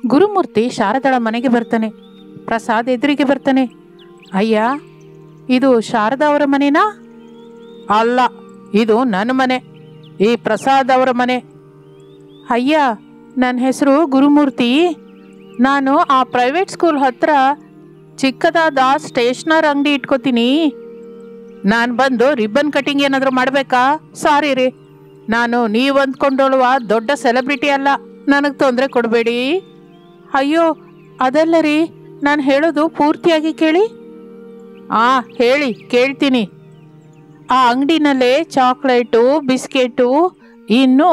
ಗುರುಮೂರ್ತಿ ಶಾರದಳ ಮನೆಗೆ ಬರ್ತಾನೆ. ಪ್ರಸಾದ್ ಎದುರಿಗೆ ಬರ್ತಾನೆ. ಅಯ್ಯ, ಇದು ಶಾರದಾ ಅವರ ಮನೆನಾ? ಅಲ್ಲ, ಇದು ನನ್ನ ಮನೆ, ಈ ಪ್ರಸಾದ್ ಅವರ ಮನೆ. ಅಯ್ಯ, ನನ್ನ ಹೆಸರು ಗುರುಮೂರ್ತಿ. ನಾನು ಆ ಪ್ರೈವೇಟ್ ಸ್ಕೂಲ್ ಹತ್ರ ಚಿಕ್ಕದಾದ ಸ್ಟೇಷನರ್ ಅಂಗಡಿ ಇಟ್ಕೋತೀನಿ. ನಾನು ಬಂದು ರಿಬ್ಬನ್ ಕಟಿಂಗ್ ಏನಾದರೂ ಮಾಡಬೇಕಾ? ಸಾರಿ ರೀ, ನಾನು ನೀವು ಅಂದ್ಕೊಂಡೋಳುವ ದೊಡ್ಡ ಸೆಲೆಬ್ರಿಟಿ ಅಲ್ಲ, ನನಗೆ ತೊಂದರೆ ಕೊಡಬೇಡಿ. ಅಯ್ಯೋ, ಅದಲ್ಲ ರೀ, ನಾನು ಹೇಳೋದು ಪೂರ್ತಿಯಾಗಿ ಕೇಳಿ. ಹೇಳಿ, ಕೇಳ್ತೀನಿ. ಆ ಅಂಗಡಿನಲ್ಲೇ ಚಾಕ್ಲೇಟು, ಬಿಸ್ಕೆಟು, ಇನ್ನು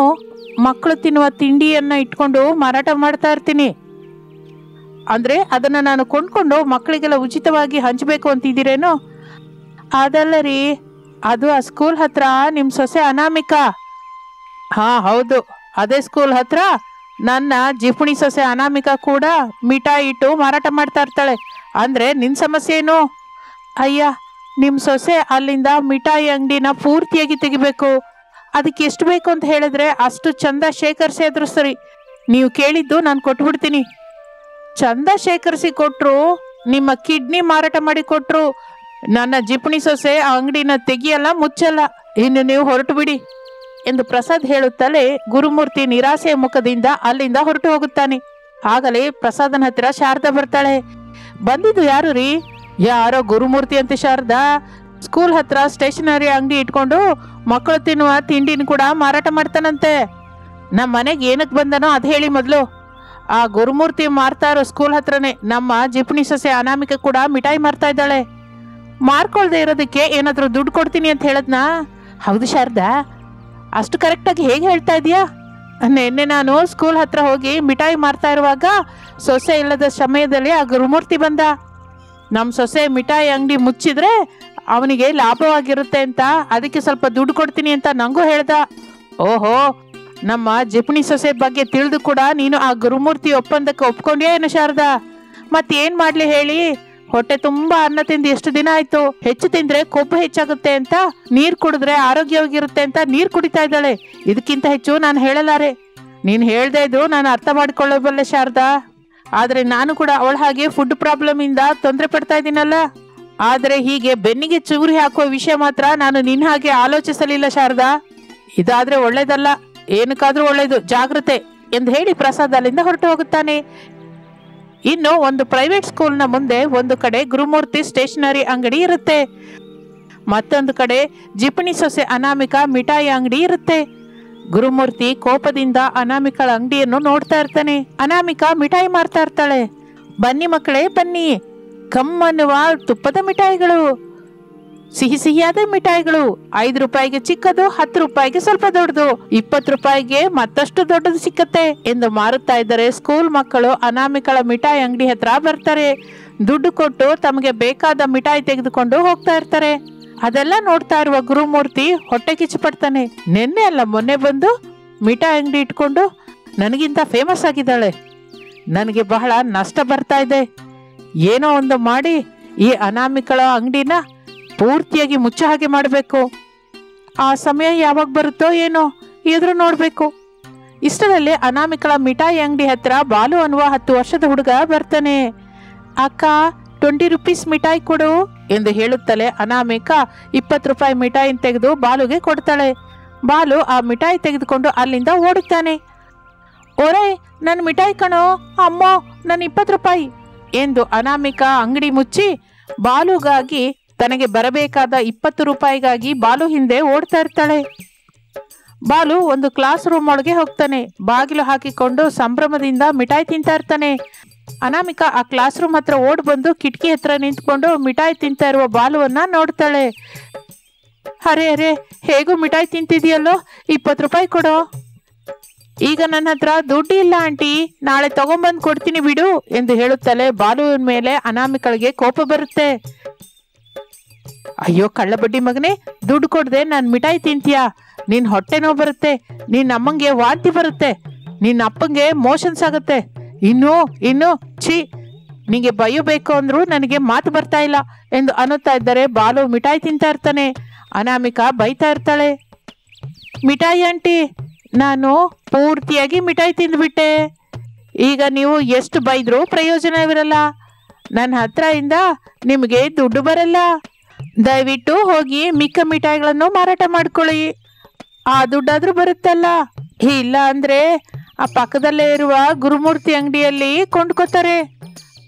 ಮಕ್ಕಳು ತಿನ್ನುವ ತಿಂಡಿಯನ್ನು ಇಟ್ಕೊಂಡು ಮಾರಾಟ ಮಾಡ್ತಾ ಇರ್ತೀನಿ. ಅಂದರೆ ಅದನ್ನು ನಾನು ಕೊಂಡ್ಕೊಂಡು ಮಕ್ಕಳಿಗೆಲ್ಲ ಉಚಿತವಾಗಿ ಹಂಚಬೇಕು ಅಂತಿದ್ದೀರೇನು? ಅದಲ್ಲ ರೀ, ಅದು ಆ ಸ್ಕೂಲ್ ಹತ್ರ ನಿಮ್ಮ ಸೊಸೆ ಅನಾಮಿಕಾ. ಹೌದು, ಅದೇ ಸ್ಕೂಲ್ ಹತ್ರ ನನ್ನ ಜಿಪುಣಿ ಸೊಸೆ ಅನಾಮಿಕಾ ಕೂಡ ಮಿಠಾಯಿ ಇಟ್ಟು ಮಾರಾಟ ಮಾಡ್ತಾ ಇರ್ತಾಳೆ. ಅಂದರೆ ನಿನ್ನ ಸಮಸ್ಯೆ ಏನು? ಅಯ್ಯ, ನಿಮ್ಮ ಸೊಸೆ ಅಲ್ಲಿಂದ ಮಿಠಾಯಿ ಅಂಗಡಿನ ಪೂರ್ತಿಯಾಗಿ ತೆಗಿಬೇಕು. ಅದಕ್ಕೆ ಎಷ್ಟು ಬೇಕು ಅಂತ ಹೇಳಿದ್ರೆ ಅಷ್ಟು ಚಂದ ಶೇಖರಿಸಿ ಆದರೂ ಸರಿ. ನೀವು ಕೇಳಿದ್ದು ನಾನು ಕೊಟ್ಬಿಡ್ತೀನಿ. ಚಂದ ಶೇಖರಿಸಿ ಕೊಟ್ಟರು, ನಿಮ್ಮ ಕಿಡ್ನಿ ಮಾರಾಟ ಮಾಡಿ ಕೊಟ್ಟರು, ನನ್ನ ಜಿಪುಣಿ ಸೊಸೆ ಆ ಅಂಗಡಿನ ತೆಗಿಯಲ್ಲ, ಮುಚ್ಚಲ್ಲ. ಇನ್ನು ನೀವು ಹೊರಟು ಬಿಡಿ ಎಂದು ಪ್ರಸಾದ್ ಹೇಳುತ್ತಲೇ ಗುರುಮೂರ್ತಿ ನಿರಾಸೆಯ ಮುಖದಿಂದ ಅಲ್ಲಿಂದ ಹೊರಟು ಹೋಗುತ್ತಾನೆ. ಆಗಲೇ ಪ್ರಸಾದನ ಹತ್ತಿರ ಶಾರದಾ ಬರ್ತಾಳೆ. ಬಂದಿದ್ದು ಯಾರು ರೀ? ಯಾರೋ ಗುರುಮೂರ್ತಿ ಅಂತೆ ಶಾರದಾ. ಸ್ಕೂಲ್ ಹತ್ರ ಸ್ಟೇಷನರಿ ಅಂಗಡಿ ಇಟ್ಕೊಂಡು ಮಕ್ಕಳು ತಿನ್ನುವ ತಿಂಡಿನ ಕೂಡ ಮಾರಾಟ ಮಾಡ್ತಾನಂತೆ. ನಮ್ಮ ಮನೆಗೆ ಏನಕ್ಕೆ ಬಂದನೋ ಅದು ಹೇಳಿ ಮೊದಲು. ಆ ಗುರುಮೂರ್ತಿ ಮಾರ್ತಾ ಇರೋ ಸ್ಕೂಲ್ ಹತ್ರನೇ ನಮ್ಮ ಜಿಪುಣಿ ಸೊಸೆ ಅನಾಮಿಕ ಕೂಡ ಮಿಠಾಯಿ ಮಾರ್ತಾ ಇದ್ದಾಳೆ. ಮಾರ್ಕೊಳ್ದೆ ಇರೋದಕ್ಕೆ ಏನಾದರೂ ದುಡ್ಡು ಕೊಡ್ತೀನಿ ಅಂತ ಹೇಳದ್ನಾ? ಹೌದು ಶಾರದಾ, ಅಷ್ಟು ಕರೆಕ್ಟಾಗಿ ಹೇಗೆ ಹೇಳ್ತಾ ಇದೀಯಾ? ನಿನ್ನೆ ನಾನು ಸ್ಕೂಲ್ ಹತ್ರ ಹೋಗಿ ಮಿಠಾಯಿ ಮಾರ್ತಾ ಇರುವಾಗ ಸೊಸೆ ಇಲ್ಲದ ಸಮಯದಲ್ಲಿ ಆ ಗುರುಮೂರ್ತಿ ಬಂದ. ನಮ್ಮ ಸೊಸೆ ಮಿಠಾಯಿ ಅಂಗಡಿ ಮುಚ್ಚಿದ್ರೆ ಅವನಿಗೆ ಲಾಭವಾಗಿರುತ್ತೆ ಅಂತ, ಅದಕ್ಕೆ ಸ್ವಲ್ಪ ದುಡ್ಡು ಕೊಡ್ತೀನಿ ಅಂತ ನನಗೂ ಹೇಳ್ದ. ಓಹೋ, ನಮ್ಮ ಜಿಪುಣಿ ಸೊಸೆ ಬಗ್ಗೆ ತಿಳಿದು ಕೂಡ ನೀನು ಆ ಗುರುಮೂರ್ತಿ ಒಪ್ಪಂದಕ್ಕೆ ಒಪ್ಕೊಂಡ್ಯಾ ಏನು ಶಾರದಾ? ಮತ್ತೇನು ಮಾಡಲಿ ಹೇಳಿ? ಹೊಟ್ಟೆ ತುಂಬ ಅನ್ನ ತಿಂದು ಎಷ್ಟು ದಿನ ಆಯ್ತು. ಹೆಚ್ಚು ತಿಂದ್ರೆ ಕೊಬ್ಬು ಹೆಚ್ಚಾಗುತ್ತೆ ಅಂತ, ನೀರು ಕುಡಿದ್ರೆ ಆರೋಗ್ಯವಾಗಿರುತ್ತೆ ಅಂತ ನೀರು ಕುಡಿತಾ ಇದ್ದಾಳೆ. ಇದಕ್ಕಿಂತ ಹೆಚ್ಚು ನಾನು ಹೇಳಲಾರೆ. ನೀನು ಹೇಳ್ದೆ ಇದ್ರು ನಾನು ಅರ್ಥ ಮಾಡಿಕೊಳ್ಳಬಲ್ಲೆ ಶಾರದಾ. ಆದರೆ ನಾನು ಕೂಡ ಅವಳ ಹಾಗೆ ಫುಡ್ ಪ್ರಾಬ್ಲಮ್ ಇಂದ ತೊಂದರೆ ಪಡ್ತಾ ಇದ್ದೀನಲ್ಲ. ಆದರೆ ಹೀಗೆ ಬೆನ್ನಿಗೆ ಚೂರಿ ಹಾಕುವ ವಿಷಯ ಮಾತ್ರ ನಾನು ನಿನ್ನ ಹಾಗೆ ಆಲೋಚಿಸಲಿಲ್ಲ ಶಾರದಾ. ಇದಾದ್ರೆ ಒಳ್ಳೇದಲ್ಲ, ಏನಕ್ಕಾದ್ರೂ ಒಳ್ಳೇದು, ಜಾಗ್ರತೆ ಎಂದು ಹೇಳಿ ಪ್ರಸಾದ್ ಅಲ್ಲಿಂದ ಹೊರಟು ಹೋಗುತ್ತಾನೆ. ಇನ್ನು ಒಂದು ಪ್ರೈವೇಟ್ ಸ್ಕೂಲ್ನ ಮುಂದೆ ಒಂದು ಕಡೆ ಗುರುಮೂರ್ತಿ ಸ್ಟೇಷನರಿ ಅಂಗಡಿ ಇರುತ್ತೆ, ಮತ್ತೊಂದು ಕಡೆ ಜಿಪುಣಿ ಸೊಸೆ ಅನಾಮಿಕಾ ಮಿಠಾಯಿ ಅಂಗಡಿ ಇರುತ್ತೆ. ಗುರುಮೂರ್ತಿ ಕೋಪದಿಂದ ಅನಾಮಿಕಳ ಅಂಗಡಿಯನ್ನು ನೋಡ್ತಾ ಇರ್ತಾನೆ. ಅನಾಮಿಕಾ ಮಿಠಾಯಿ ಮಾರ್ತಾ ಇರ್ತಾಳೆ. ಬನ್ನಿ ಮಕ್ಕಳೇ ಬನ್ನಿ, ಕಮ್ಮನ್ನುವ ತುಪ್ಪದ ಮಿಠಾಯಿಗಳು, ಸಿಹಿ ಸಿಹಿಯಾದ ಮಿಠಾಯಿಗಳು, 5 ರೂಪಾಯಿಗೆ ಚಿಕ್ಕದು, 10 ರೂಪಾಯಿಗೆ ಸ್ವಲ್ಪ ದೊಡ್ಡದು, 20 ರೂಪಾಯಿಗೆ ಮತ್ತಷ್ಟು ದೊಡ್ಡದು ಸಿಕ್ಕತ್ತೆ ಎಂದು ಮಾರುತ್ತಾ ಇದ್ದರೆ ಸ್ಕೂಲ್ ಮಕ್ಕಳು ಅನಾಮಿಕಳ ಮಿಠಾಯಿ ಅಂಗಡಿ ಹತ್ರ ಬರ್ತಾರೆ. ದುಡ್ಡು ಕೊಟ್ಟು ತಮಗೆ ಬೇಕಾದ ಮಿಠಾಯಿ ತೆಗೆದುಕೊಂಡು ಹೋಗ್ತಾ ಇರ್ತಾರೆ. ಅದೆಲ್ಲ ನೋಡ್ತಾ ಇರುವ ಗುರುಮೂರ್ತಿ ಹೊಟ್ಟೆ ಕಿಚ್ಚು ಪಡ್ತಾನೆ. ನಿನ್ನೆ ಅಲ್ಲ ಮೊನ್ನೆ ಬಂದು ಮಿಠಾಯಿ ಅಂಗಡಿ ಇಟ್ಕೊಂಡು ನನಗಿಂತ ಫೇಮಸ್ ಆಗಿದ್ದಾಳೆ. ನನಗೆ ಬಹಳ ನಷ್ಟ ಬರ್ತಾ ಇದೆ. ಏನೋ ಒಂದು ಮಾಡಿ ಈ ಅನಾಮಿಕಳ ಅಂಗಡಿನ ಪೂರ್ತಿಯಾಗಿ ಮುಚ್ಚ ಹಾಗೆ ಮಾಡಬೇಕು. ಆ ಸಮಯ ಯಾವಾಗ ಬರುತ್ತೋ ಏನೋ, ಎದುರು ನೋಡಬೇಕು. ಇಷ್ಟರಲ್ಲಿ ಅನಾಮಿಕಳ ಮಿಠಾಯಿ ಅಂಗಡಿ ಹತ್ರ ಬಾಲು ಅನ್ನುವ 10 ವರ್ಷದ ಹುಡುಗ ಬರ್ತಾನೆ. ಅಕ್ಕ, 20 ರೂಪೀಸ್ ಮಿಠಾಯಿ ಕೊಡು ಎಂದು ಹೇಳುತ್ತಲೇ ಅನಾಮಿಕಾ 20 ರೂಪಾಯಿ ಮಿಠಾಯಿ ತೆಗೆದು ಬಾಲುಗೆ ಕೊಡ್ತಾಳೆ. ಬಾಲು ಆ ಮಿಠಾಯಿ ತೆಗೆದುಕೊಂಡು ಅಲ್ಲಿಂದ ಓಡುತ್ತಾನೆ. ಓರೇ, ನನ್ನ ಮಿಠಾಯಿ ಕಣೋ, ಅಮ್ಮೋ, ನನ್ನ 20 ರೂಪಾಯಿ ಎಂದು ಅನಾಮಿಕಾ ಅಂಗಡಿ ಮುಚ್ಚಿ ಬಾಲುಗಾಗಿ ತನಗೆ ಬರಬೇಕಾದ 20 ರೂಪಾಯಿಗಾಗಿ ಬಾಲು ಹಿಂದೆ ಓಡ್ತಾ ಇರ್ತಾಳೆ. ಬಾಲು ಒಂದು ಕ್ಲಾಸ್ ರೂಮ್ ಒಳಗೆ ಹೋಗ್ತಾನೆ. ಬಾಗಿಲು ಹಾಕಿಕೊಂಡು ಸಂಭ್ರಮದಿಂದ ಮಿಠಾಯಿ ತಿಂತಾ ಇರ್ತಾನೆ. ಅನಾಮಿಕಾ ಆ ಕ್ಲಾಸ್ ರೂಮ್ ಹತ್ರ ಓಡ್ ಬಂದು ಕಿಟಕಿ ಹತ್ರ ನಿಂತ್ಕೊಂಡು ಮಿಠಾಯಿ ತಿಂತಾ ಇರುವ ಬಾಲುವನ್ನ ನೋಡ್ತಾಳೆ. ಅರೆ ಅರೆ, ಹೇಗೂ ಮಿಠಾಯಿ ತಿಂತಿದೆಯಲ್ಲೋ, 20 ರೂಪಾಯಿ ಕೊಡೋ. ಈಗ ನನ್ನ ಹತ್ರ ದುಡ್ಡು ಇಲ್ಲ ಆಂಟಿ, ನಾಳೆ ತಗೊಂಬಂದು ಕೊಡ್ತೀನಿ ಬಿಡು ಎಂದು ಹೇಳುತ್ತಲೇ ಬಾಲುವಿನ ಮೇಲೆ ಅನಾಮಿಕಳಿಗೆ ಕೋಪ ಬರುತ್ತೆ. ಅಯ್ಯೋ ಕಳ್ಳ ಬಡ್ಡಿ ಮಗನೇ, ದುಡ್ಡು ಕೊಡದೆ ನಾನು ಮಿಠಾಯಿ ತಿಂತೀಯಾ? ನಿನ್ನ ಹೊಟ್ಟೆ ನೋವು ಬರುತ್ತೆ, ನಿನ್ನ ಅಮ್ಮಂಗೆ ವಾಂತಿ ಬರುತ್ತೆ, ನಿನ್ನ ಅಪ್ಪಂಗೆ ಮೋಷನ್ಸ್ ಆಗುತ್ತೆ. ಇನ್ನು ಛೀ, ನಿಂಗೆ ಬಯ್ಯಬೇಕು ಅಂದ್ರೂ ನನಗೆ ಮಾತು ಬರ್ತಾ ಇಲ್ಲ ಎಂದು ಅನ್ನುತ್ತಾ ಇದ್ದರೆ ಬಾಲು ಮಿಠಾಯಿ ತಿಂತಾ ಇರ್ತಾನೆ. ಅನಾಮಿಕಾ ಬೈತಾ ಇರ್ತಾಳೆ. ಮಿಠಾಯಿ ಆಂಟಿ, ನಾನು ಪೂರ್ತಿಯಾಗಿ ಮಿಠಾಯಿ ತಿಂದ್ಬಿಟ್ಟೆ ಈಗ ನೀವು ಎಷ್ಟು ಬೈದ್ರೂ ಪ್ರಯೋಜನವಿರಲ್ಲ. ನನ್ನ ಹತ್ರ ಇಂದ ನಿಮಗೆ ದುಡ್ಡು ಬರಲ್ಲ. ದಯವಿಟ್ಟು ಹೋಗಿ ಮಿಕ್ಕ ಮಿಠಾಯಿಗಳನ್ನು ಮಾರಾಟ ಮಾಡ್ಕೊಳ್ಳಿ, ಆ ದುಡ್ಡಾದ್ರೂ ಬರುತ್ತಲ್ಲ. ಇಲ್ಲ ಅಂದರೆ ಆ ಪಕ್ಕದಲ್ಲೇ ಇರುವ ಗುರುಮೂರ್ತಿ ಅಂಗಡಿಯಲ್ಲಿ ಕೊಂಡ್ಕೊತಾರೆ.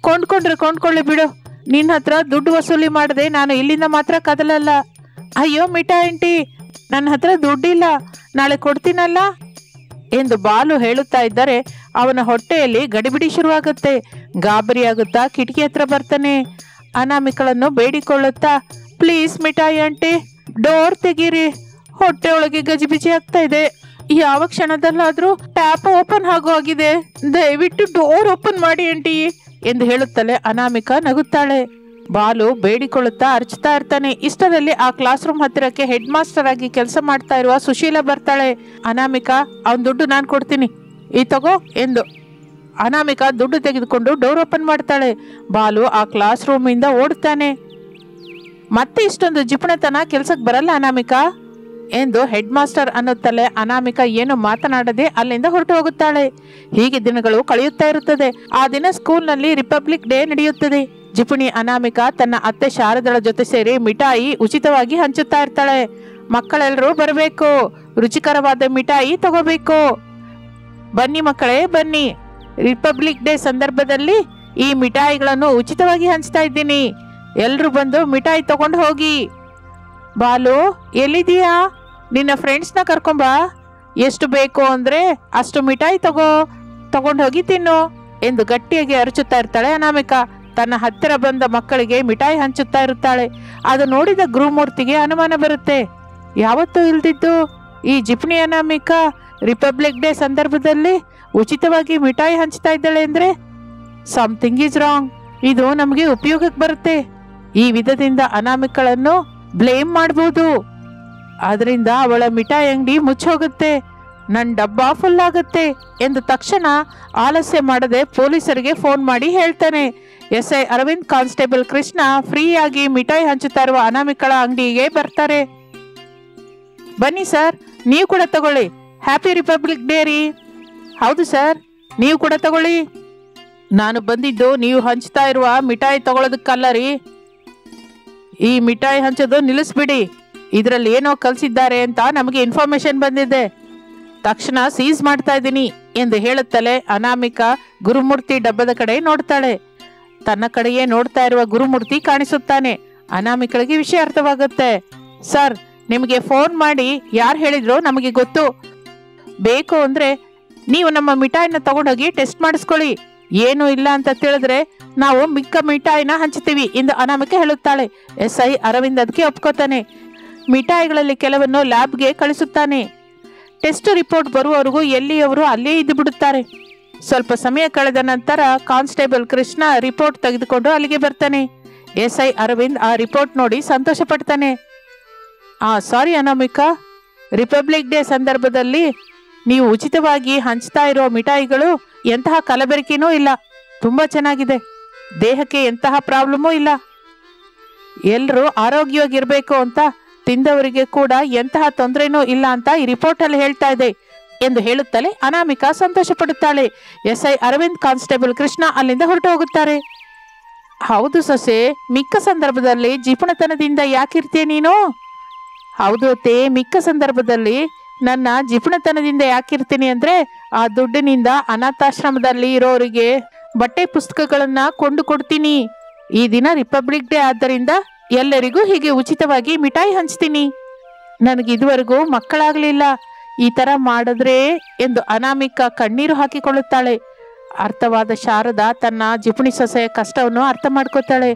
ಕೊಂಡ್ಕೊಳ್ಳಿ ಬಿಡು. ನಿನ್ನ ಹತ್ರ ದುಡ್ಡು ವಸೂಲಿ ಮಾಡದೆ ನಾನು ಇಲ್ಲಿಂದ ಮಾತ್ರ ಕದಲಲ್ಲ. ಅಯ್ಯೋ ಮಿಠಾಯಿ ಆಂಟಿ, ನನ್ನ ಹತ್ರ ದುಡ್ಡಿಲ್ಲ, ನಾಳೆ ಕೊಡ್ತೀನಲ್ಲ ಎಂದು ಬಾಲು ಹೇಳುತ್ತಾ ಇದ್ದರೆ ಅವನ ಹೊಟ್ಟೆಯಲ್ಲಿ ಗಡಿಬಿಡಿ ಶುರುವಾಗುತ್ತೆ. ಗಾಬರಿ ಆಗುತ್ತಾ ಕಿಟಕಿ ಹತ್ರ ಬರ್ತಾನೆ. ಅನಾಮಿಕಳನ್ನು ಬೇಡಿಕೊಳ್ಳುತ್ತಾ, ಪ್ಲೀಸ್ ಮಿಠಾಯಿ ಆಂಟಿ, ಡೋರ್ ತೆಗೀರಿ, ಹೊಟ್ಟೆ ಒಳಗೆ ಗಜಿಬಿಜಿ ಆಗ್ತಾ ಇದೆ. ಯಾವ ಕ್ಷಣದಲ್ಲಾದ್ರೂ ಟ್ಯಾಪ್ ಓಪನ್ ಆಗಿದೆ, ದಯವಿಟ್ಟು ಡೋರ್ ಓಪನ್ ಮಾಡಿ ಆಂಟಿ ಎಂದು ಹೇಳುತ್ತಲೇ ಅನಾಮಿಕಾ ನಗುತ್ತಾಳೆ. ಬಾಲು ಬೇಡಿಕೊಳ್ಳುತ್ತಾ ಅರ್ಚ್ತಾ ಇರ್ತಾನೆ. ಇಷ್ಟರಲ್ಲಿ ಆ ಕ್ಲಾಸ್ ರೂಮ್ ಹತ್ತಿರಕ್ಕೆ ಹೆಡ್ ಮಾಸ್ಟರ್ ಆಗಿ ಕೆಲಸ ಮಾಡ್ತಾ ಇರುವ ಸುಶೀಲಾ ಬರ್ತಾಳೆ. ಅನಾಮಿಕಾ, ಅವನ್ ದುಡ್ಡು ನಾನು ಕೊಡ್ತೀನಿ, ಈ ತಗೋ ಎಂದು ಅನಾಮಿಕಾ ದುಡ್ಡು ತೆಗೆದುಕೊಂಡು ಡೋರ್ ಓಪನ್ ಮಾಡ್ತಾಳೆ. ಬಾಲು ಆ ಕ್ಲಾಸ್ ರೂಮ್ ಇಂದ ಓಡುತ್ತಾನೆ. ಮತ್ತೆ ಇಷ್ಟೊಂದು ಜಿಪುಣತನ ಕೆಲ್ಸಕ್ಕೆ ಬರಲ್ಲ ಅನಾಮಿಕಾ ಎಂದು ಹೆಡ್ ಮಾಸ್ಟರ್ ಅನ್ನುತ್ತಲೇ ಅನಾಮಿಕಾ ಏನು ಮಾತನಾಡದೆ ಅಲ್ಲಿಂದ ಹೊರಟು ಹೋಗುತ್ತಾಳೆ. ಹೀಗೆ ದಿನಗಳು ಕಳೆಯುತ್ತಾ ಇರುತ್ತದೆ. ಆ ದಿನ ಸ್ಕೂಲ್ನಲ್ಲಿ ರಿಪಬ್ಲಿಕ್ ಡೇ ನಡೆಯುತ್ತದೆ. ಜಿಪುಣಿ ಅನಾಮಿಕಾ ತನ್ನ ಅತ್ತೆ ಶಾರದಳ ಜೊತೆ ಸೇರಿ ಮಿಠಾಯಿ ಉಚಿತವಾಗಿ ಹಂಚುತ್ತಾ ಇರ್ತಾಳೆ. ಮಕ್ಕಳೆಲ್ಲರೂ ಬರಬೇಕು, ರುಚಿಕರವಾದ ಮಿಠಾಯಿ ತಗೋಬೇಕು, ಬನ್ನಿ ಮಕ್ಕಳೇ ಬನ್ನಿ, ರಿಪಬ್ಲಿಕ್ ಡೇ ಸಂದರ್ಭದಲ್ಲಿ ಈ ಮಿಠಾಯಿಗಳನ್ನು ಉಚಿತವಾಗಿ ಹಂಚ್ತಾ ಇದ್ದೀನಿ, ಎಲ್ರೂ ಬಂದು ಮಿಠಾಯಿ ತಗೊಂಡು ಹೋಗಿ. ಬಾಲು, ಎಲ್ಲಿದೀಯಾ? ನಿನ್ನ ಫ್ರೆಂಡ್ಸ್ನ ಕರ್ಕೊಂಬ, ಎಷ್ಟು ಬೇಕು ಅಂದರೆ ಅಷ್ಟು ಮಿಠಾಯಿ ತಗೊಂಡು ಹೋಗಿ ತಿನ್ನು ಎಂದು ಗಟ್ಟಿಯಾಗಿ ಅರಚುತ್ತಾ ಇರ್ತಾಳೆ ಅನಾಮಿಕಾ. ತನ್ನ ಹತ್ತಿರ ಬಂದ ಮಕ್ಕಳಿಗೆ ಮಿಠಾಯಿ ಹಂಚುತ್ತಾ ಇರುತ್ತಾಳೆ. ಅದು ನೋಡಿದ ಗುರುಮೂರ್ತಿಗೆ ಅನುಮಾನ ಬರುತ್ತೆ. ಯಾವತ್ತೂ ಇಲ್ದಿದ್ದು ಈ ಜಿಪುಣಿ ಅನಾಮಿಕಾ ರಿಪಬ್ಲಿಕ್ ಡೇ ಸಂದರ್ಭದಲ್ಲಿ ಉಚಿತವಾಗಿ ಮಿಠಾಯಿ ಹಂಚ್ತಾ ಇದ್ದಾಳೆ ಅಂದರೆ ಸಮಥಿಂಗ್ ಈಸ್ ರಾಂಗ್. ಇದು ನಮಗೆ ಉಪಯೋಗಕ್ಕೆ ಬರುತ್ತೆ. ಈ ವಿಧದಿಂದ ಅನಾಮಿಕಳನ್ನು ಬ್ಲೇಮ್ ಮಾಡಬಹುದು. ಅದರಿಂದ ಅವಳ ಮಿಠಾಯಿ ಅಂಗಡಿ ಮುಚ್ಚೋಗುತ್ತೆ, ನನ್ನ ಡಬ್ಬ ಫುಲ್ ಆಗುತ್ತೆ ಎಂದು ತಕ್ಷಣ ಆಲಸ್ಯ ಮಾಡದೆ ಪೊಲೀಸರಿಗೆ ಫೋನ್ ಮಾಡಿ ಹೇಳ್ತಾನೆ. ಎಸ್ಐ ಅರವಿಂದ್, ಕಾನ್ಸ್ಟೇಬಲ್ ಕೃಷ್ಣ ಫ್ರೀಯಾಗಿ ಮಿಠಾಯಿ ಹಂಚುತ್ತಾ ಇರುವ ಅನಾಮಿಕಳ ಅಂಗಡಿಗೆ ಬರ್ತಾರೆ. ಬನ್ನಿ ಸರ್, ನೀವು ಕೂಡ ತಗೊಳ್ಳಿ, ಹ್ಯಾಪಿ ರಿಪಬ್ಲಿಕ್ ಡೇ ರೀ. ಹೌದು ಸರ್, ನೀವು ಕೂಡ ತಗೊಳ್ಳಿ. ನಾನು ಬಂದಿದ್ದು ನೀವು ಹಂಚ್ತಾ ಇರುವ ಮಿಠಾಯಿ ತಗೊಳ್ಳೋದಕ್ಕಲ್ಲ ರೀ. ಈ ಮಿಠಾಯಿ ಹಂಚೋದು ನಿಲ್ಲಿಸ್ಬಿಡಿ, ಇದರಲ್ಲಿ ಏನೋ ಕಲಿಸಿದ್ದಾರೆ ಅಂತ ನಮಗೆ ಇನ್ಫಾರ್ಮೇಶನ್ ಬಂದಿದೆ, ತಕ್ಷಣ ಸೀಸ್ ಮಾಡ್ತಾ ಇದ್ದೀನಿ ಎಂದು ಹೇಳುತ್ತಲೇ ಅನಾಮಿಕಾ ಗುರುಮೂರ್ತಿ ಡಬ್ಬದ ಕಡೆ ನೋಡ್ತಾಳೆ. ತನ್ನ ಕಡೆಯೇ ನೋಡ್ತಾ ಇರುವ ಗುರುಮೂರ್ತಿ ಕಾಣಿಸುತ್ತಾನೆ. ಅನಾಮಿಕಳಿಗೆ ವಿಷಯ ಅರ್ಥವಾಗುತ್ತೆ. ಸರ್, ನಿಮಗೆ ಫೋನ್ ಮಾಡಿ ಯಾರು ಹೇಳಿದ್ರು ನಮಗೆ ಗೊತ್ತು. ಬೇಕು ಅಂದರೆ ನೀವು ನಮ್ಮ ಮಿಠಾಯಿನ ತಗೊಂಡೋಗಿ ಟೆಸ್ಟ್ ಮಾಡಿಸ್ಕೊಳ್ಳಿ. ಏನೂ ಇಲ್ಲ ಅಂತ ತಿಳಿದ್ರೆ ನಾವು ಮಿಕ್ಕ ಮಿಠಾಯಿನ ಹಂಚ್ತೀವಿ ಎಂದು ಅನಾಮಿಕ ಹೇಳುತ್ತಾಳೆ. ಎಸ್ಐ ಅರವಿಂದ್ ಅದಕ್ಕೆ ಒಪ್ಕೋತಾನೆ. ಮಿಠಾಯಿಗಳಲ್ಲಿ ಕೆಲವನ್ನು ಲ್ಯಾಬ್ಗೆ ಕಳಿಸುತ್ತಾನೆ. ಟೆಸ್ಟ್ ರಿಪೋರ್ಟ್ ಬರುವವರೆಗೂ ಎಲ್ಲಿಯವರು ಅಲ್ಲೇ ಇದ್ದು ಬಿಡುತ್ತಾರೆ. ಸ್ವಲ್ಪ ಸಮಯ ಕಳೆದ ನಂತರ ಕಾನ್ಸ್ಟೇಬಲ್ ಕೃಷ್ಣ ರಿಪೋರ್ಟ್ ತೆಗೆದುಕೊಂಡು ಅಲ್ಲಿಗೆ ಬರ್ತಾನೆ. ಎಸ್ಐ ಅರವಿಂದ್ ಆ ರಿಪೋರ್ಟ್ ನೋಡಿ ಸಂತೋಷ ಪಡ್ತಾನೆ. ಸಾರಿ ಅನಾಮಿಕಾ, ರಿಪಬ್ಲಿಕ್ ಡೇ ಸಂದರ್ಭದಲ್ಲಿ ನೀವು ಉಚಿತವಾಗಿ ಹಂಚ್ತಾ ಇರೋ ಮಿಠಾಯಿಗಳು ಎಂತಹ ಕಲಬೆರಕೆನೂ ಇಲ್ಲ, ತುಂಬ ಚೆನ್ನಾಗಿದೆ, ದೇಹಕ್ಕೆ ಎಂತಹ ಪ್ರಾಬ್ಲಮೂ ಇಲ್ಲ, ಎಲ್ಲರೂ ಆರೋಗ್ಯವಾಗಿರಬೇಕು ಅಂತ ತಿಂದವರಿಗೆ ಕೂಡ ಎಂತಹ ತೊಂದರೆನೂ ಇಲ್ಲ ಅಂತ ಈ ರಿಪೋರ್ಟಲ್ಲಿ ಹೇಳ್ತಾ ಇದೆ ಎಂದು ಹೇಳುತ್ತಲೇ ಅನಾಮಿಕಾ ಸಂತೋಷ ಪಡುತ್ತಾಳೆ. ಎಸ್ಐ ಅರವಿಂದ್, ಕಾನ್ಸ್ಟೇಬಲ್ ಕೃಷ್ಣ ಅಲ್ಲಿಂದ ಹೊರಟು ಹೋಗುತ್ತಾರೆ. ಹೌದು ಸೊಸೆ, ಮಿಕ್ಕ ಸಂದರ್ಭದಲ್ಲಿ ಜಿಪುಣತನದಿಂದ ಯಾಕಿರ್ತೀಯ ನೀನು? ಹೌದು ಅತ್ತೆ, ಮಿಕ್ಕ ಸಂದರ್ಭದಲ್ಲಿ ನನ್ನ ಜಿಪುಣತನದಿಂದ ಯಾಕಿರ್ತೀನಿ ಅಂದರೆ ಆ ದುಡ್ಡಿನಿಂದ ಅನಾಥಾಶ್ರಮದಲ್ಲಿ ಇರೋರಿಗೆ ಬಟ್ಟೆ ಪುಸ್ತಕಗಳನ್ನ ಕೊಂಡು ಕೊಡ್ತೀನಿ. ಈ ದಿನ ರಿಪಬ್ಲಿಕ್ ಡೇ ಆದ್ದರಿಂದ ಎಲ್ಲರಿಗೂ ಹೀಗೆ ಉಚಿತವಾಗಿ ಮಿಠಾಯಿ ಹಂಚ್ತೀನಿ. ನನಗಿದುವರೆಗೂ ಮಕ್ಕಳಾಗಲಿಲ್ಲ, ಈ ಥರ ಮಾಡಿದ್ರೆ ಎಂದು ಅನಾಮಿಕಾ ಕಣ್ಣೀರು ಹಾಕಿಕೊಳ್ಳುತ್ತಾಳೆ. ಅರ್ಥವಾದ ಶಾರದಾ ತನ್ನ ಜಿಪುಣಿ ಸೊಸೆಯ ಕಷ್ಟವನ್ನು ಅರ್ಥ ಮಾಡ್ಕೋತಾಳೆ.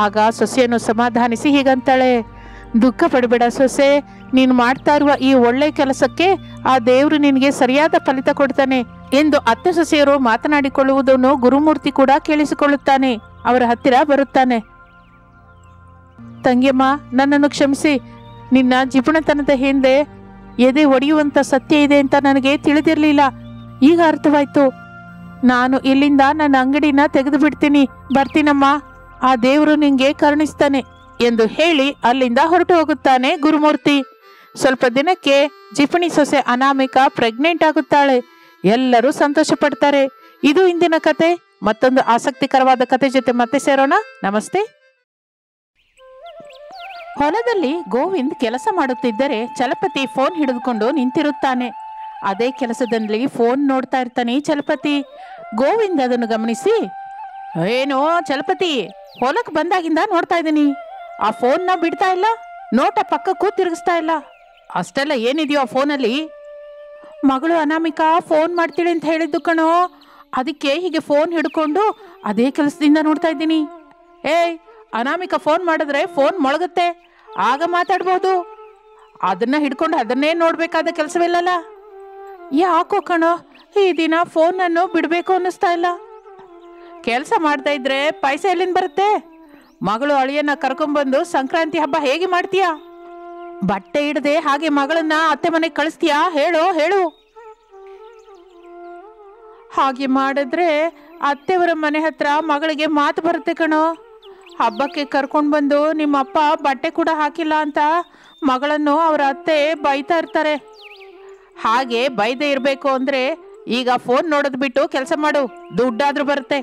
ಆಗ ಸೊಸೆಯನ್ನು ಸಮಾಧಾನಿಸಿ ಹೀಗಂತಾಳೆ, ದುಃಖ ಪಡಬೇಡ ಸೊಸೆ, ನೀನು ಮಾಡ್ತಾ ಇರುವ ಈ ಒಳ್ಳೆ ಕೆಲಸಕ್ಕೆ ಆ ದೇವರು ನಿನಗೆ ಸರಿಯಾದ ಫಲಿತ ಕೊಡ್ತಾನೆ ಎಂದು ಅತ್ತೆ ಸೊಸೆಯರು ಮಾತನಾಡಿಕೊಳ್ಳುವುದನ್ನು ಗುರುಮೂರ್ತಿ ಕೂಡ ಕೇಳಿಸಿಕೊಳ್ಳುತ್ತಾನೆ. ಅವರ ಹತ್ತಿರ ಬರುತ್ತಾನೆ. ತಂಗಿಯಮ್ಮ, ನನ್ನನ್ನು ಕ್ಷಮಿಸಿ, ನಿನ್ನ ಜಿಪುಣತನದ ಹಿಂದೆ ಎದೆ ಒಡೆಯುವಂಥ ಸತ್ಯ ಇದೆ ಅಂತ ನನಗೆ ತಿಳಿದಿರಲಿಲ್ಲ. ಈಗ ಅರ್ಥವಾಯ್ತು. ನಾನು ಇಲ್ಲಿಂದ ನನ್ನ ಅಂಗಡಿನ ತೆಗೆದು ಬಿಡ್ತೀನಿ, ಬರ್ತೀನಮ್ಮ, ಆ ದೇವರು ನಿಂಗೆ ಕರುಣಿಸ್ತಾನೆ ಎಂದು ಹೇಳಿ ಅಲ್ಲಿಂದ ಹೊರಟು ಹೋಗುತ್ತಾನೆ ಗುರುಮೂರ್ತಿ. ಸ್ವಲ್ಪ ದಿನಕ್ಕೆ ಜಿಪುಣಿ ಸೊಸೆ ಅನಾಮಿಕಾ ಪ್ರೆಗ್ನೆಂಟ್ ಆಗುತ್ತಾಳೆ. ಎಲ್ಲರೂ ಸಂತೋಷ ಪಡ್ತಾರೆ. ಇದು ಇಂದಿನ ಕತೆ. ಮತ್ತೊಂದು ಆಸಕ್ತಿಕರವಾದ ಕತೆ ಜೊತೆ ಮತ್ತೆ ಸೇರೋಣ. ನಮಸ್ತೆ. ಹೊಲದಲ್ಲಿ ಗೋವಿಂದ್ ಕೆಲಸ ಮಾಡುತ್ತಿದ್ದರೆ ಚಲಪತಿ ಫೋನ್ ಹಿಡಿದುಕೊಂಡು ನಿಂತಿರುತ್ತಾನೆ. ಅದೇ ಕೆಲಸದಲ್ಲಿ ಫೋನ್ ನೋಡ್ತಾ ಇರ್ತಾನೆ ಚಲಪತಿ. ಗೋವಿಂದ್ ಅದನ್ನು ಗಮನಿಸಿ, ಏನೋ ಚಲಪತಿ, ಹೊಲಕ್ಕೆ ಬಂದಾಗಿಂದ ನೋಡ್ತಾ ಇದ್ದೀನಿ, ಆ ಫೋನ್ನ ಬಿಡ್ತಾ ಇಲ್ಲ, ನೋಟ ಪಕ್ಕಕ್ಕೂ ತಿರುಗಿಸ್ತಾ ಇಲ್ಲ. ಅಷ್ಟೆಲ್ಲ ಏನಿದೆಯೋ ಆ ಫೋನಲ್ಲಿ? ಮಗಳು ಅನಾಮಿಕಾ ಫೋನ್ ಮಾಡ್ತೀಳಿ ಅಂತ ಹೇಳಿದ್ದು ಕಣೋ, ಅದಕ್ಕೆ ಹೀಗೆ ಫೋನ್ ಹಿಡ್ಕೊಂಡು ಅದೇ ಕೆಲಸದಿಂದ ನೋಡ್ತಾ ಇದ್ದೀನಿ. ಏಯ್, ಅನಾಮಿಕಾ ಫೋನ್ ಮಾಡಿದ್ರೆ ಫೋನ್ ಮೊಳಗುತ್ತೆ, ಆಗ ಮಾತಾಡ್ಬೋದು. ಅದನ್ನ ಹಿಡ್ಕೊಂಡು ಅದನ್ನೇ ನೋಡ್ಬೇಕಾದ ಕೆಲಸವಿಲ್ಲಲ್ಲ. ಯಾಕೋ ಕಣೋ, ಈ ದಿನ ಫೋನನ್ನು ಬಿಡಬೇಕು ಅನ್ನಿಸ್ತಾ ಇಲ್ಲ. ಕೆಲಸ ಮಾಡ್ತಾ ಇದ್ರೆ ಪೈಸೆ ಎಲ್ಲಿಂದ ಬರುತ್ತೆ? ಮಗಳು ಅಳಿಯನ್ನ ಕರ್ಕೊಂಡ್ಬಂದು ಸಂಕ್ರಾಂತಿ ಹಬ್ಬ ಹೇಗೆ ಮಾಡ್ತೀಯಾ? ಬಟ್ಟೆ ಹಿಡದೆ ಹಾಗೆ ಮಗಳನ್ನ ಅತ್ತೆ ಮನೆಗೆ ಕಳಿಸ್ತೀಯಾ? ಹೇಳು ಹೇಳು. ಹಾಗೆ ಮಾಡಿದ್ರೆ ಅತ್ತೆಯವರ ಮನೆ ಹತ್ರ ಮಗಳಿಗೆ ಮಾತು ಬರುತ್ತೆ ಕಣೋ. ಹಬ್ಬಕ್ಕೆ ಕರ್ಕೊಂಡು ಬಂದು ನಿಮ್ಮಪ್ಪ ಬಟ್ಟೆ ಕೂಡ ಹಾಕಿಲ್ಲ ಅಂತ ಮಗಳನ್ನು ಅವರ ಅತ್ತೆ ಬೈತಾ ಇರ್ತಾರೆ. ಹಾಗೆ ಬೈದೇ ಇರಬೇಕು ಅಂದರೆ ಈಗ ಫೋನ್ ನೋಡೋದು ಬಿಟ್ಟು ಕೆಲಸ ಮಾಡು, ದುಡ್ಡಾದ್ರೂ ಬರುತ್ತೆ.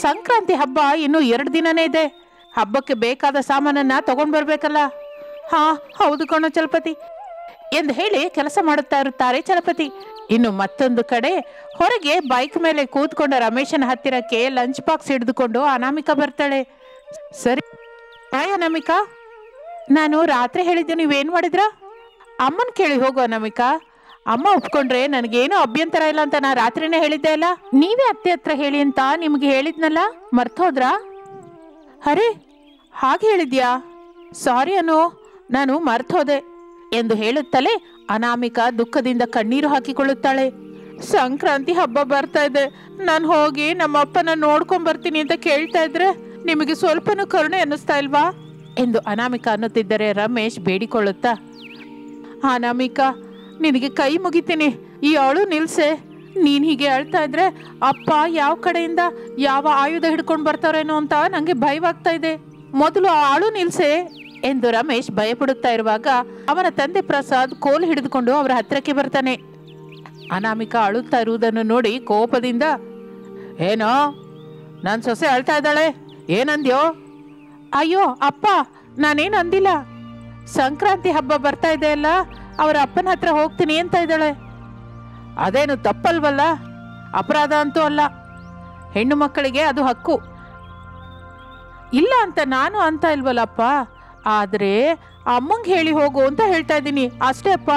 ಸಂಕ್ರಾಂತಿ ಹಬ್ಬ ಇನ್ನೂ 2 ದಿನನೇ ಇದೆ. ಹಬ್ಬಕ್ಕೆ ಬೇಕಾದ ಸಾಮಾನನ್ನ ತಗೊಂಡು ಬರ್ಬೇಕಲ್ಲ. ಹಾ ಹೌದು ಕಣೋ ಚಲಪತಿ ಎಂದು ಹೇಳಿ ಕೆಲಸ ಮಾಡುತ್ತಾ ಇರುತ್ತಾರೆ ಚಲಪತಿ. ಇನ್ನು ಮತ್ತೊಂದು ಕಡೆ ಹೊರಗೆ ಬೈಕ್ ಮೇಲೆ ಕೂತ್ಕೊಂಡ ರಮೇಶನ ಹತ್ತಿರಕ್ಕೆ ಲಂಚ್ ಬಾಕ್ಸ್ ಹಿಡಿದುಕೊಂಡು ಅನಾಮಿಕಾ ಬರ್ತಾಳೆ. ಸರಿ ಬಾಯ್ ಅನಾಮಿಕಾ, ನಾನು ರಾತ್ರಿ ಹೇಳಿದ್ದು ನೀವೇನು ಮಾಡಿದ್ರ? ಅಮ್ಮನ ಕೇಳಿ ಹೋಗು ಅನಾಮಿಕಾ. ಅಮ್ಮ ಒಪ್ಕೊಂಡ್ರೆ ನನಗೇನು ಅಭ್ಯಂತರ ಇಲ್ಲ ಅಂತ ನಾ ರಾತ್ರಿನೇ ಹೇಳಿದ್ದೆ ಅಲ್ಲ. ನೀವೇ ಅತ್ತೆ ಹತ್ರ ಹೇಳಿ ಅಂತ ನಿಮ್ಗೆ ಹೇಳಿದ್ನಲ್ಲ, ಮರ್ತೋದ್ರಾ? ಅರೆ ಹಾಗೆ ಹೇಳಿದ್ಯಾ? ಸಾರಿ ಅನು, ನಾನು ಮರ್ತೋದೆ ಎಂದು ಹೇಳುತ್ತಲೇ ಅನಾಮಿಕಾ ದುಃಖದಿಂದ ಕಣ್ಣೀರು ಹಾಕಿಕೊಳ್ಳುತ್ತಾಳೆ. ಸಂಕ್ರಾಂತಿ ಹಬ್ಬ ಬರ್ತಾ ಇದೆ, ನಾನು ಹೋಗಿ ನಮ್ಮ ಅಪ್ಪನ ನೋಡ್ಕೊಂಡ್ ಬರ್ತೀನಿ ಅಂತ ಕೇಳ್ತಾ ಇದ್ರೆ ನಿಮಗೆ ಸ್ವಲ್ಪನೂ ಕರುಣೆ ಅನ್ನಿಸ್ತಾ ಇಲ್ವಾ ಎಂದು ಅನಾಮಿಕಾ ಅನ್ನುತ್ತಿದ್ದರೆ ರಮೇಶ್ ಬೇಡಿಕೊಳ್ಳುತ್ತಾ, ಅನಾಮಿಕಾ ನಿನಗೆ ಕೈ ಮುಗಿತೀನಿ, ಈ ಅಳು ನಿಲ್ಸೆ. ನೀನು ಹೀಗೆ ಅಳ್ತಾ ಇದ್ರೆ ಅಪ್ಪ ಯಾವ ಕಡೆಯಿಂದ ಯಾವ ಆಯುಧ ಹಿಡ್ಕೊಂಡು ಬರ್ತಾರೇನೋ ಅಂತ ನನಗೆ ಭಯವಾಗ್ತಾ ಇದೆ. ಮೊದಲು ಆ ಅಳು ನಿಲ್ಸೆ ಎಂದು ರಮೇಶ್ ಭಯಪಡುತ್ತಾ ಇರುವಾಗ ಅವನ ತಂದೆ ಪ್ರಸಾದ್ ಕೋಲು ಹಿಡಿದುಕೊಂಡು ಅವರ ಹತ್ತಿರಕ್ಕೆ ಬರ್ತಾನೆ. ಅನಾಮಿಕಾ ಅಳುತ್ತಾ ಇರುವುದನ್ನು ನೋಡಿ ಕೋಪದಿಂದ, ಏನೋ ನನ್ನ ಸೊಸೆ ಅಳ್ತಾ ಇದ್ದಾಳೆ, ಏನಂದ್ಯೋ? ಅಯ್ಯೋ ಅಪ್ಪ, ನಾನೇನು ಅಂದಿಲ್ಲ. ಸಂಕ್ರಾಂತಿ ಹಬ್ಬ ಬರ್ತಾ ಇದೆ ಅಲ್ಲ, ಅವರ ಅಪ್ಪನ ಹತ್ರ ಹೋಗ್ತೀನಿ ಅಂತ ಇದ್ದಾಳೆ. ಅದೇನು ತಪ್ಪಲ್ವಲ್ಲ? ಅಪರಾಧ ಅಂತೂ ಅಲ್ಲ, ಹೆಣ್ಣು ಮಕ್ಕಳಿಗೆ ಅದು ಹಕ್ಕು. ಇಲ್ಲ ಅಂತ ನಾನು ಅಂತ ಇಲ್ವಲ್ಲಪ್ಪ, ಆದರೆ ಅಮ್ಮಂಗೆ ಹೇಳಿ ಹೋಗು ಅಂತ ಹೇಳ್ತಾ ಇದ್ದೀನಿ ಅಷ್ಟೇ ಅಪ್ಪ.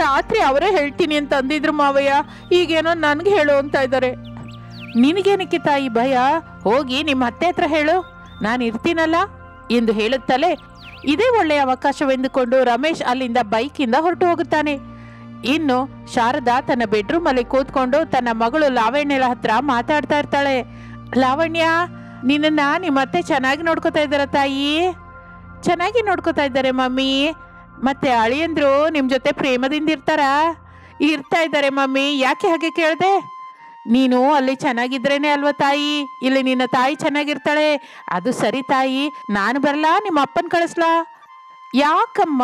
ರಾತ್ರಿ ಅವರೇ ಹೇಳ್ತೀನಿ ಅಂತ ಅಂದಿದ್ರು ಮಾವಯ್ಯ, ಈಗೇನೋ ನನಗೆ ಹೇಳು ಅಂತ ಇದ್ದಾರೆ. ನಿನಗೇನಕ್ಕೆ ತಾಯಿ ಭಯ? ಹೋಗಿ ನಿಮ್ಮ ಅತ್ತೆ ಹತ್ರ ಹೇಳು, ನಾನು ಇರ್ತೀನಲ್ಲ ಎಂದು ಹೇಳುತ್ತಲೇ ಇದೇ ಒಳ್ಳೆಯ ಅವಕಾಶವೆಂದುಕೊಂಡು ರಮೇಶ್ ಅಲ್ಲಿಂದ ಬೈಕಿಂದ ಹೊರಟು ಹೋಗುತ್ತಾನೆ. ಇನ್ನು ಶಾರದಾ ತನ್ನ ಬೆಡ್ರೂಮ್ ಅಲ್ಲಿ ಕೂತ್ಕೊಂಡು ತನ್ನ ಮಗಳು ಲಾವಣ್ಯಳ ಹತ್ರ ಮಾತಾಡ್ತಾ ಇರ್ತಾಳೆ. ಲಾವಣ್ಯ, ನಿನ್ನ ನಿಮ್ಮ ಅತ್ತೆ ಚೆನ್ನಾಗಿ ನೋಡ್ಕೋತಾ ಇದ್ದಾರ ತಾಯಿ? ಚೆನ್ನಾಗಿ ನೋಡ್ಕೋತಾ ಇದ್ದಾರೆ ಮಮ್ಮಿ. ಮತ್ತೆ ಅಳಿಯಂದ್ರು ನಿಮ್ಮ ಜೊತೆ ಪ್ರೇಮದಿಂದ ಇರ್ತಾ ಇದ್ದಾರೆ ಮಮ್ಮಿ. ಯಾಕೆ ಹಾಗೆ ಕೇಳಿದೆ? ನೀನು ಅಲ್ಲಿ ಚೆನ್ನಾಗಿದ್ರೇನೆ ಅಲ್ವಾ ತಾಯಿ, ಇಲ್ಲಿ ನಿನ್ನ ತಾಯಿ ಚೆನ್ನಾಗಿರ್ತಾಳೆ. ಅದು ಸರಿ ತಾಯಿ, ನಾನು ಬರಲಾ, ನಿಮ್ಮ ಅಪ್ಪನ ಕಳಿಸ್ಲಾ? ಯಾಕಮ್ಮ?